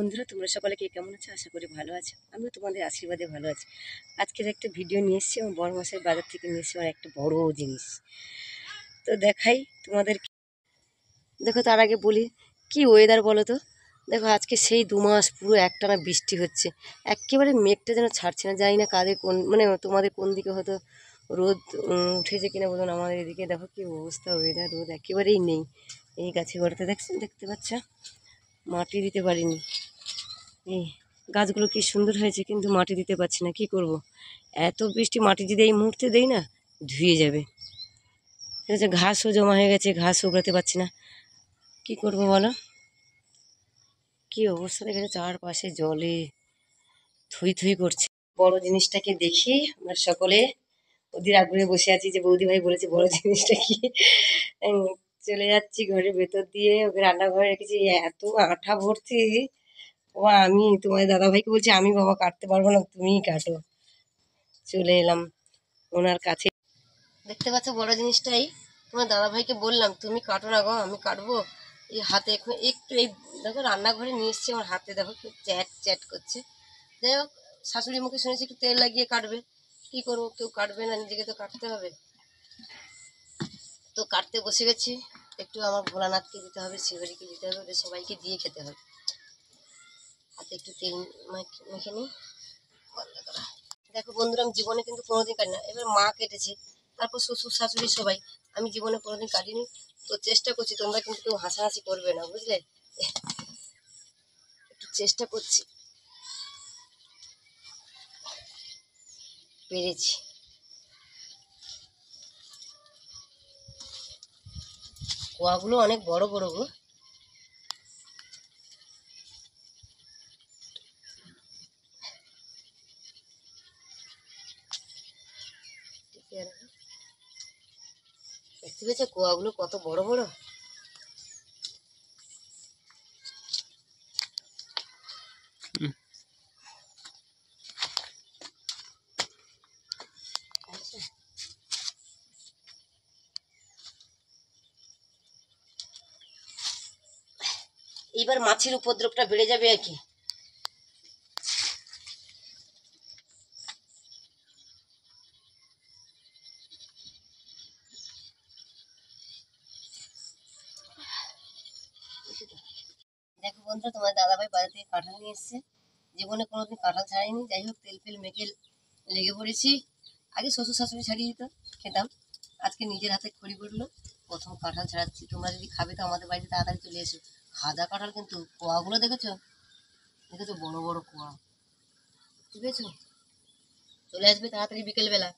বন্ধুরা, তোমরা সকলে কে কেমন আছো? আশা করি ভালো আছো। আমিও তোমাদের আশীর্বাদে ভালো আছি। আজকের একটা ভিডিও নিয়ে এসেছি এবং বড় মাসের বাজার থেকে নিয়ে এসেছি একটা বড় জিনিস। তো দেখাই তোমাদের। দেখো, তার আগে বলি কি ওয়েদার বলো তো। দেখো, আজকে সেই 2 মাস পুরো একটানা বৃষ্টি হচ্ছে, একেবারে মেঘটা যেন ছাড়ছে না। জানি না কাদের কোন, মানে তোমাদের কোন দিকে হয়তো রোদ উঠেছে কিনা বলুন। আমাদের এদিকে দেখো কি অবস্থা, ওয়েদার রোদ একেবারেই নেই। এই গাছে গোড়াতে দেখতে পাচ্ছ, মাটি দিতে পারিনি। এই গাছগুলো কি সুন্দর হয়েছে, কিন্তু মাটি দিতে পারছি না। কি করব, এত বৃষ্টি, মাটি যদি এই মুহূর্তে দেই না ধুয়ে যাবে। ঠিক আছে, ঘাসও জমা হয়ে গেছে, ঘাস উগড়াতে পারছি না। কি করব বলো, কি অবস্থা দেখেছে, চারপাশে জলে থুই থুই করছে। বড় জিনিসটাকে দেখি আমরা সকলে ওদের আগ্রহে বসে আছি যে বৌদি ভাই বলেছে বড় জিনিসটা কি। চলে যাচ্ছি ঘরের ভেতর দিয়ে, ওকে রান্নাঘরে রেখেছি, এত আঠা ভর্তি। ও, আমি তোমার দাদাভাইকে বলছি, আমি বাবা কাটতে পারবো না, তুমিই কাটো। চলে এলাম ওনার কাছে। দেখতে পাচ্ছ বড় জিনিসটাই, তোমার দাদাভাইকে বললাম তুমি কাটো না গো, আমি কাটবো। এই হাতে এখন একটু, এই দেখো রান্নাঘরে নিয়ে এসছি, আমার হাতে দেখো একটু চ্যাট চ্যাট করছে। যাই হোক, শাশুড়ি মুখে শুনেছি একটু তেল লাগিয়ে কাটবে। কি করবো, কেউ কাটবে না, নিজেকে তো কাটতে হবে। তো কাটতে বসে গেছি। একটু আমার ভোলানাথকে দিতে হবে, শিবরিকে দিতে হবে, ওদের সবাইকে দিয়ে খেতে হবে। হাতে একটু তেল মেখে নিই। দেখো বন্ধুরা, আমি জীবনে কিন্তু কোনোদিন কাটি না। এবার মা কেটেছে, তারপর শ্বশুর শাশুড়ি সবাই, আমি জীবনে কোনোদিন কাটিনি। তো চেষ্টা করছি, তোমরা কিন্তু কেউ হাসাহাসি করবে না, বুঝলে। একটু চেষ্টা করছি, পেরেছি। কোয়াগুলো অনেক বড় বড় গো। দেখতে পেয়েছো কোয়াগুলো কত বড় বড়। এইবার মাছির উপদ্রবটা বেড়ে যাবে আর কি। দেখো বন্ধুরা, তোমার দাদাভাই বাজার থেকে কাঁঠাল নিয়ে এসছে। জীবনে কোনোদিন কাঁঠাল ছাড়াইনি। যাই হোক, তেল ফেল মেখে লেগে পড়েছি। আগে শ্বশুর শাশুড়ি ছাড়িয়ে দিত, খেতাম। আজকে নিজের হাতে খড়ি পড়লো, প্রথম কাঁঠাল ছাড়াচ্ছি। তোমরা যদি খাবে তো আমাদের বাড়িতে তাড়াতাড়ি চলে এসো। ভাজা কাঁঠাল, কিন্তু কোয়াগুলো দেখেছো, দেখেছো বড় বড় কোয়া। ঠিক আছে, চলে আসবে তাড়াতাড়ি বিকেলবেলা।